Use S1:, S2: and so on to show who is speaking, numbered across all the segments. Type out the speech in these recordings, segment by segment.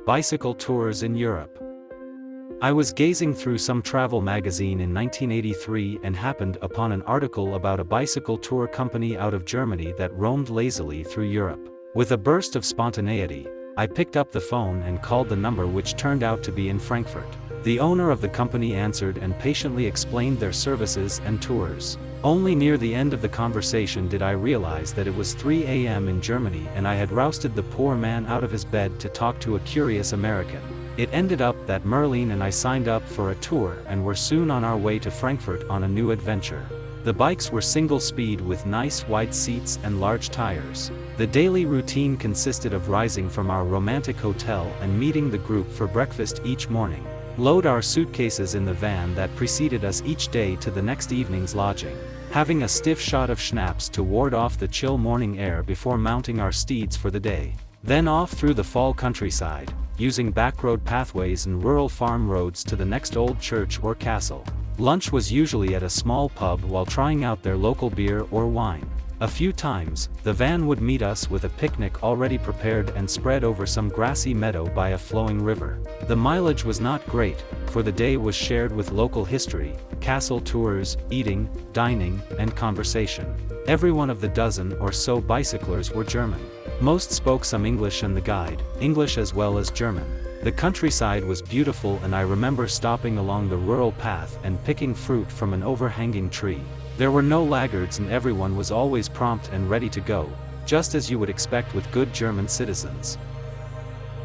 S1: Bicycle Tours in Europe. I was gazing through some travel magazine in 1983 and happened upon an article about a bicycle tour company out of Germany that roamed lazily through Europe. With a burst of spontaneity, I picked up the phone and called the number, which turned out to be in Frankfurt. The owner of the company answered and patiently explained their services and tours. Only near the end of the conversation did I realize that it was 3 a.m. in Germany and I had rousted the poor man out of his bed to talk to a curious American. It ended up that Merlin and I signed up for a tour and were soon on our way to Frankfurt on a new adventure. The bikes were single speed with nice wide seats and large tires. The daily routine consisted of rising from our romantic hotel and meeting the group for breakfast each morning. Load our suitcases in the van that preceded us each day to the next evening's lodging. Having a stiff shot of schnapps to ward off the chill morning air before mounting our steeds for the day. Then off through the fall countryside, using backroad pathways and rural farm roads to the next old church or castle. Lunch was usually at a small pub while trying out their local beer or wine. A few times, the van would meet us with a picnic already prepared and spread over some grassy meadow by a flowing river. The mileage was not great, for the day was shared with local history, castle tours, eating, dining, and conversation. Every one of the dozen or so bicyclers were German. Most spoke some English and the guide, English as well as German. The countryside was beautiful and I remember stopping along the rural path and picking fruit from an overhanging tree. There were no laggards and everyone was always prompt and ready to go, just as you would expect with good German citizens.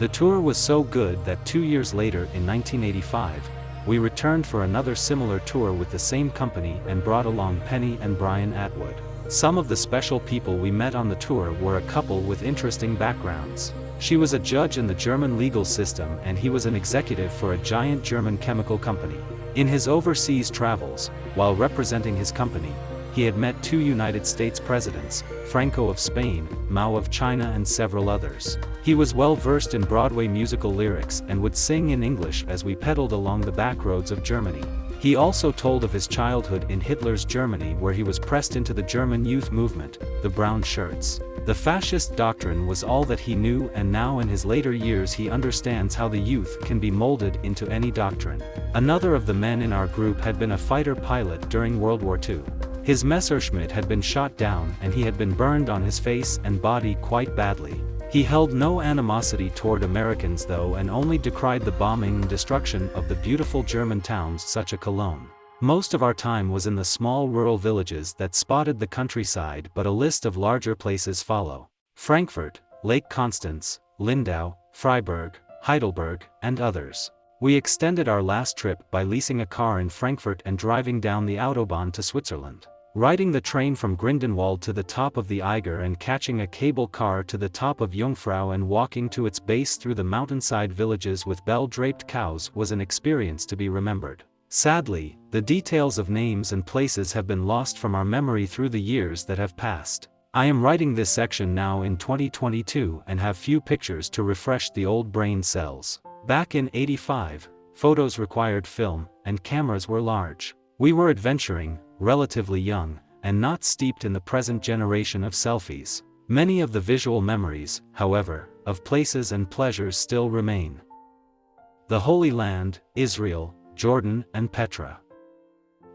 S1: The tour was so good that 2 years later in 1985, we returned for another similar tour with the same company and brought along Penny and Brian Atwood. Some of the special people we met on the tour were a couple with interesting backgrounds. She was a judge in the German legal system and he was an executive for a giant German chemical company. In his overseas travels, while representing his company, he had met 2 United States presidents, Franco of Spain, Mao of China and several others. He was well versed in Broadway musical lyrics and would sing in English as we pedaled along the back roads of Germany. He also told of his childhood in Hitler's Germany, where he was pressed into the German youth movement, the brown shirts. The fascist doctrine was all that he knew, and now in his later years he understands how the youth can be molded into any doctrine. Another of the men in our group had been a fighter pilot during World War II. His Messerschmitt had been shot down and he had been burned on his face and body quite badly. He held no animosity toward Americans though, and only decried the bombing and destruction of the beautiful German towns such as Cologne. Most of our time was in the small rural villages that spotted the countryside, but a list of larger places follow. Frankfurt, Lake Constance, Lindau, Freiburg, Heidelberg, and others. We extended our last trip by leasing a car in Frankfurt and driving down the Autobahn to Switzerland. Riding the train from Grindelwald to the top of the Eiger and catching a cable car to the top of Jungfrau and walking to its base through the mountainside villages with bell-draped cows was an experience to be remembered. Sadly, the details of names and places have been lost from our memory through the years that have passed. I am writing this section now in 2022 and have few pictures to refresh the old brain cells. Back in '85, photos required film, and cameras were large. We were adventuring, relatively young, and not steeped in the present generation of selfies. Many of the visual memories, however, of places and pleasures still remain. The Holy Land, Israel, Jordan, and Petra.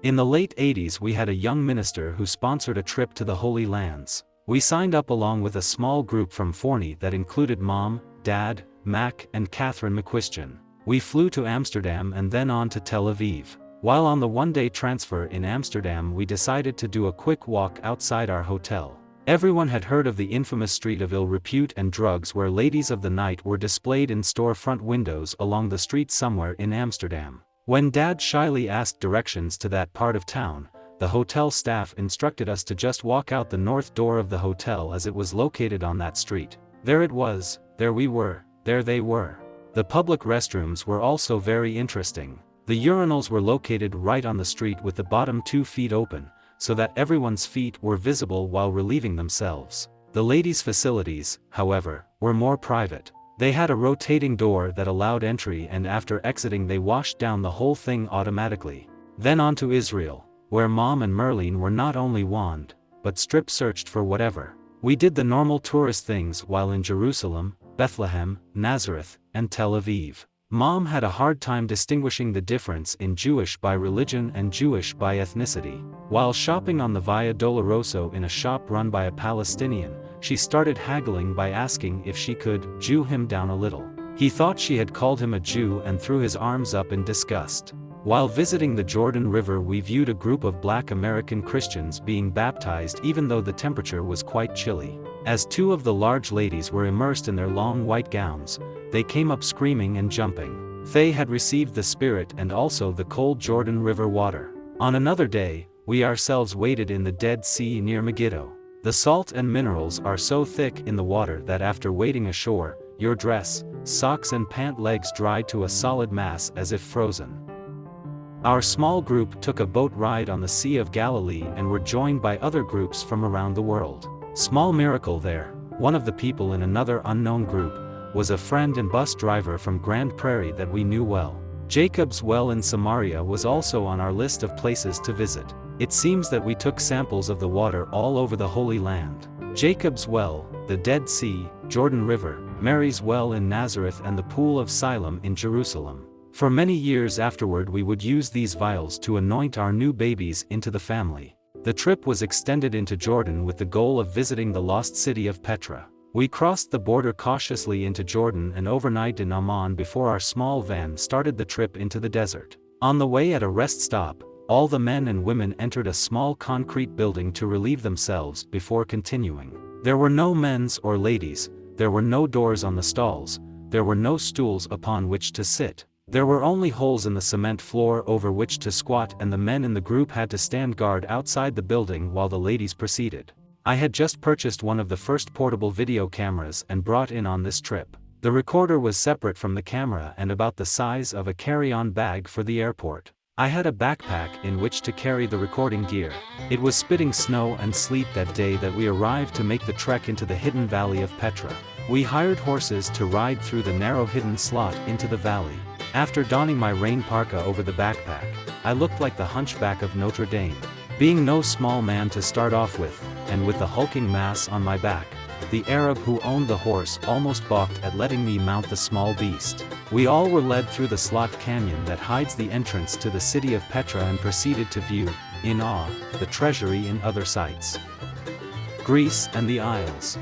S1: In the late '80s we had a young minister who sponsored a trip to the Holy Lands. We signed up along with a small group from Forney that included Mom, Dad, Mac, and Catherine McQuistion. We flew to Amsterdam and then on to Tel Aviv. While on the one-day transfer in Amsterdam we decided to do a quick walk outside our hotel. Everyone had heard of the infamous street of ill repute and drugs where ladies of the night were displayed in storefront windows along the street somewhere in Amsterdam. When Dad shyly asked directions to that part of town, the hotel staff instructed us to just walk out the north door of the hotel as it was located on that street. There it was, there we were, there they were. The public restrooms were also very interesting. The urinals were located right on the street with the bottom 2 feet open, so that everyone's feet were visible while relieving themselves. The ladies' facilities, however, were more private. They had a rotating door that allowed entry, and after exiting they washed down the whole thing automatically. Then on to Israel, where Mom and Merlin were not only wand, but strip-searched for whatever. We did the normal tourist things while in Jerusalem, Bethlehem, Nazareth, and Tel Aviv. Mom had a hard time distinguishing the difference in Jewish by religion and Jewish by ethnicity. While shopping on the Via Doloroso in a shop run by a Palestinian, she started haggling by asking if she could Jew him down a little. He thought she had called him a Jew and threw his arms up in disgust. While visiting the Jordan River, we viewed a group of Black American Christians being baptized even though the temperature was quite chilly. As two of the large ladies were immersed in their long white gowns, they came up screaming and jumping. They had received the Spirit and also the cold Jordan River water. On another day, we ourselves waded in the Dead Sea near Megiddo. The salt and minerals are so thick in the water that after wading ashore, your dress, socks and pant legs dried to a solid mass as if frozen. Our small group took a boat ride on the Sea of Galilee and were joined by other groups from around the world. Small miracle there, one of the people in another unknown group was a friend and bus driver from Grand Prairie that we knew well. Jacob's Well in Samaria was also on our list of places to visit. It seems that we took samples of the water all over the Holy Land. Jacob's Well, the Dead Sea, Jordan River, Mary's Well in Nazareth and the Pool of Siloam in Jerusalem. For many years afterward we would use these vials to anoint our new babies into the family. The trip was extended into Jordan with the goal of visiting the lost city of Petra. We crossed the border cautiously into Jordan and overnight in Amman before our small van started the trip into the desert. On the way at a rest stop, all the men and women entered a small concrete building to relieve themselves before continuing. There were no men's or ladies, there were no doors on the stalls, there were no stools upon which to sit. There were only holes in the cement floor over which to squat, and the men in the group had to stand guard outside the building while the ladies proceeded. I had just purchased one of the first portable video cameras and brought in on this trip. The recorder was separate from the camera and about the size of a carry-on bag for the airport. I had a backpack in which to carry the recording gear. It was spitting snow and sleet that day that we arrived to make the trek into the hidden valley of Petra. We hired horses to ride through the narrow hidden slot into the valley. After donning my rain parka over the backpack, I looked like the hunchback of Notre Dame. Being no small man to start off with, and with the hulking mass on my back, the Arab who owned the horse almost balked at letting me mount the small beast. We all were led through the slot canyon that hides the entrance to the city of Petra and proceeded to view, in awe, the treasury and other sights. Greece and the Isles.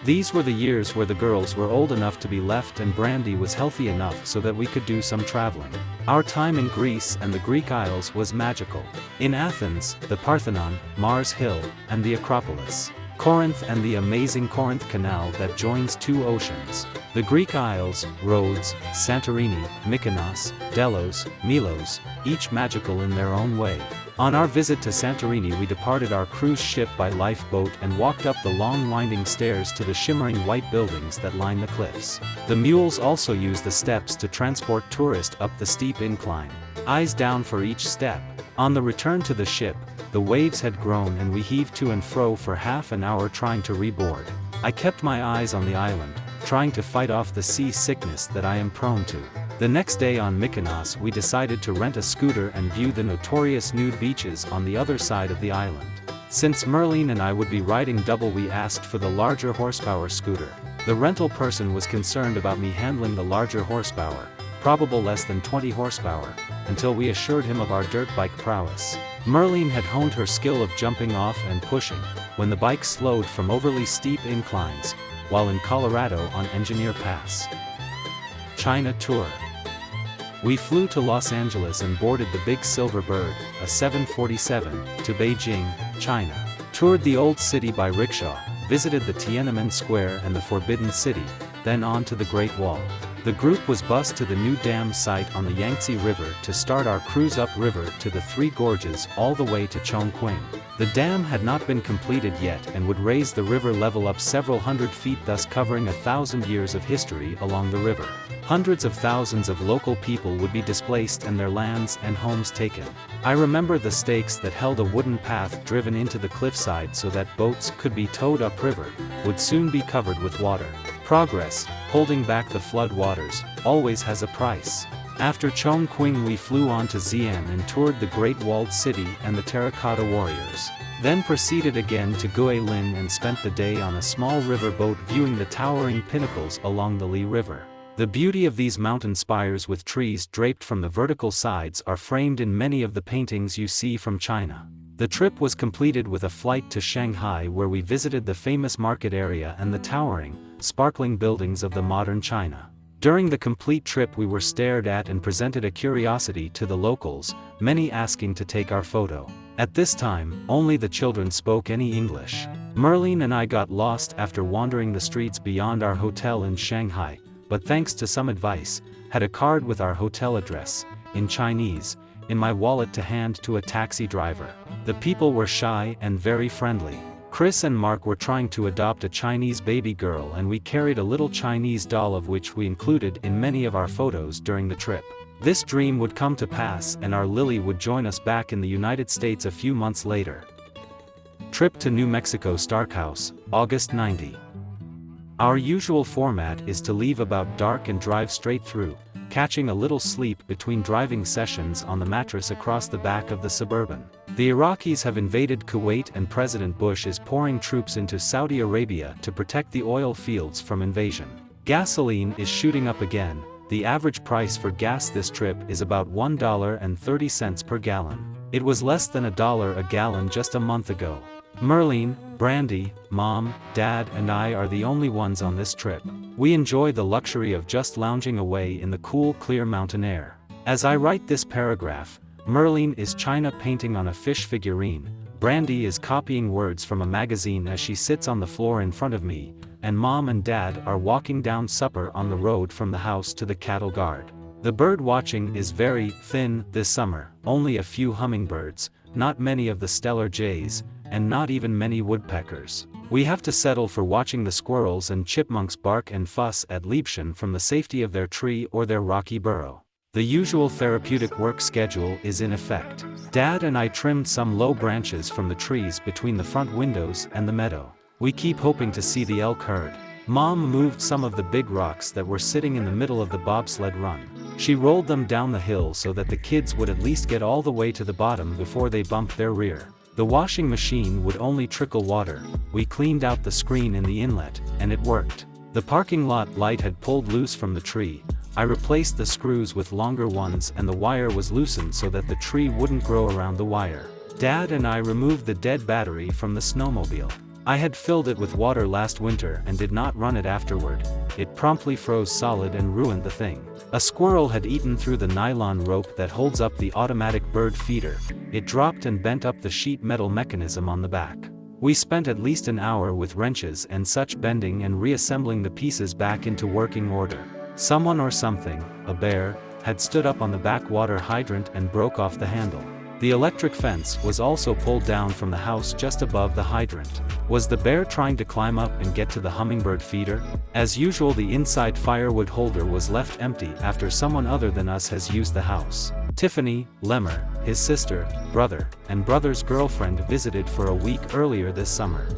S1: These were the years where the girls were old enough to be left and Brandy was healthy enough so that we could do some traveling. Our time in Greece and the Greek Isles was magical. In Athens, the Parthenon, Mars Hill, and the Acropolis. Corinth and the amazing Corinth Canal that joins two oceans. The Greek Isles, Rhodes, Santorini, Mykonos, Delos, Milos, each magical in their own way. On our visit to Santorini we departed our cruise ship by lifeboat and walked up the long winding stairs to the shimmering white buildings that line the cliffs. The mules also use the steps to transport tourists up the steep incline. Eyes down for each step. On the return to the ship, the waves had grown and we heaved to and fro for half an hour trying to reboard. I kept my eyes on the island, trying to fight off the sea sickness that I am prone to. The next day on Mykonos we decided to rent a scooter and view the notorious nude beaches on the other side of the island. Since Merlene and I would be riding double we asked for the larger horsepower scooter. The rental person was concerned about me handling the larger horsepower, probable less than 20 horsepower, until we assured him of our dirt bike prowess. Merlene had honed her skill of jumping off and pushing, when the bike slowed from overly steep inclines, while in Colorado on Engineer Pass. China Tour. We flew to Los Angeles and boarded the Big Silver Bird, a 747, to Beijing, China. Toured the old city by rickshaw, visited the Tiananmen Square and the Forbidden City, then on to the Great Wall. The group was bused to the new dam site on the Yangtze River to start our cruise upriver to the Three Gorges all the way to Chongqing. The dam had not been completed yet and would raise the river level up several hundred feet, thus covering 1,000 years of history along the river. Hundreds of thousands of local people would be displaced and their lands and homes taken. I remember the stakes that held a wooden path driven into the cliffside so that boats could be towed upriver, would soon be covered with water. Progress, holding back the flood waters, always has a price. After Chongqing we flew on to Xi'an and toured the Great Walled City and the Terracotta Warriors. Then proceeded again to Guilin and spent the day on a small river boat viewing the towering pinnacles along the Li River. The beauty of these mountain spires with trees draped from the vertical sides are framed in many of the paintings you see from China. The trip was completed with a flight to Shanghai where we visited the famous market area and the towering, sparkling buildings of the modern China. During the complete trip we were stared at and presented a curiosity to the locals, many asking to take our photo. At this time, only the children spoke any English. Merlin and I got lost after wandering the streets beyond our hotel in Shanghai, but thanks to some advice, had a card with our hotel address, in Chinese, in my wallet to hand to a taxi driver. The people were shy and very friendly. Chris and Mark were trying to adopt a Chinese baby girl and we carried a little Chinese doll of which we included in many of our photos during the trip. This dream would come to pass and our Lily would join us back in the United States a few months later. Trip to New Mexico Stark House, August 90. Our usual format is to leave about dark and drive straight through, catching a little sleep between driving sessions on the mattress across the back of the Suburban. The Iraqis have invaded Kuwait and President Bush is pouring troops into Saudi Arabia to protect the oil fields from invasion. Gasoline is shooting up again. The average price for gas this trip is about $1.30 per gallon. It was less than $1 a gallon just a month ago. Merlin, Brandy, Mom, Dad and I are the only ones on this trip. We enjoy the luxury of just lounging away in the cool clear mountain air. As I write this paragraph, Merlin is China painting on a fish figurine, Brandy is copying words from a magazine as she sits on the floor in front of me, and Mom and Dad are walking down supper on the road from the house to the cattle guard. The bird watching is very thin this summer, only a few hummingbirds, not many of the stellar jays, and not even many woodpeckers. We have to settle for watching the squirrels and chipmunks bark and fuss at Liebchen from the safety of their tree or their rocky burrow. The usual therapeutic work schedule is in effect. Dad and I trimmed some low branches from the trees between the front windows and the meadow. We keep hoping to see the elk herd. Mom moved some of the big rocks that were sitting in the middle of the bobsled run. She rolled them down the hill so that the kids would at least get all the way to the bottom before they bumped their rear. The washing machine would only trickle water. We cleaned out the screen in the inlet, and it worked. The parking lot light had pulled loose from the tree. I replaced the screws with longer ones and the wire was loosened so that the tree wouldn't grow around the wire. Dad and I removed the dead battery from the snowmobile. I had filled it with water last winter and did not run it afterward. It promptly froze solid and ruined the thing. A squirrel had eaten through the nylon rope that holds up the automatic bird feeder. It dropped and bent up the sheet metal mechanism on the back. We spent at least an hour with wrenches and such bending and reassembling the pieces back into working order. Someone or something, a bear, had stood up on the backwater hydrant and broke off the handle. The electric fence was also pulled down from the house just above the hydrant. Was the bear trying to climb up and get to the hummingbird feeder? As usual, the inside firewood holder was left empty after someone other than us has used the house. Tiffany, Lemmer, his sister, brother, and brother's girlfriend visited for a week earlier this summer.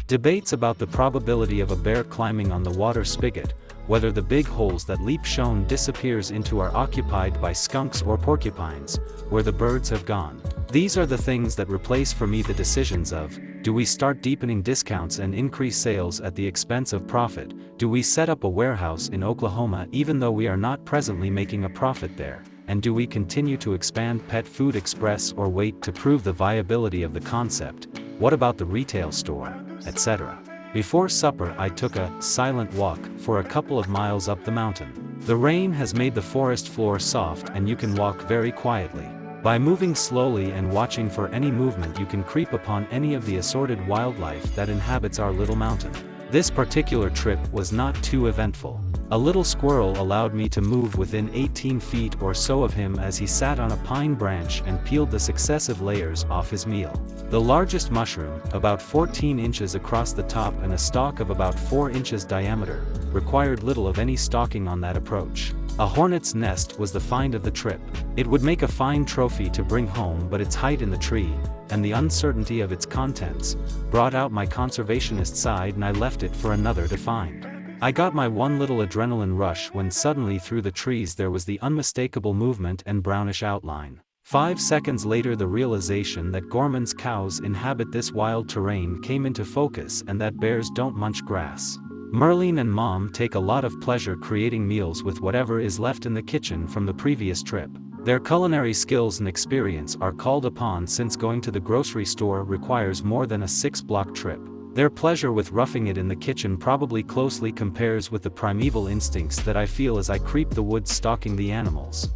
S1: Debates about the probability of a bear climbing on the water spigot, whether the big holes that Liebchen disappears into are occupied by skunks or porcupines, where the birds have gone. These are the things that replace for me the decisions of, do we start deepening discounts and increase sales at the expense of profit? Do we set up a warehouse in Oklahoma even though we are not presently making a profit there? And do we continue to expand Pet Food Express or wait to prove the viability of the concept? What about the retail store, etc.? Before supper I took a silent walk for a couple of miles up the mountain. The rain has made the forest floor soft and you can walk very quietly. By moving slowly and watching for any movement you can creep upon any of the assorted wildlife that inhabits our little mountain. This particular trip was not too eventful. A little squirrel allowed me to move within 18 feet or so of him as he sat on a pine branch and peeled the successive layers off his meal. The largest mushroom, about 14 inches across the top and a stalk of about 4 inches diameter, required little of any stalking on that approach. A hornet's nest was the find of the trip. It would make a fine trophy to bring home, but its height in the tree, and the uncertainty of its contents, brought out my conservationist side and I left it for another to find. I got my one little adrenaline rush when suddenly through the trees there was the unmistakable movement and brownish outline. 5 seconds later the realization that Gorman's cows inhabit this wild terrain came into focus and that bears don't munch grass. Merlin and Mom take a lot of pleasure creating meals with whatever is left in the kitchen from the previous trip. Their culinary skills and experience are called upon since going to the grocery store requires more than a 6-block trip. Their pleasure with roughing it in the kitchen probably closely compares with the primeval instincts that I feel as I creep the woods stalking the animals.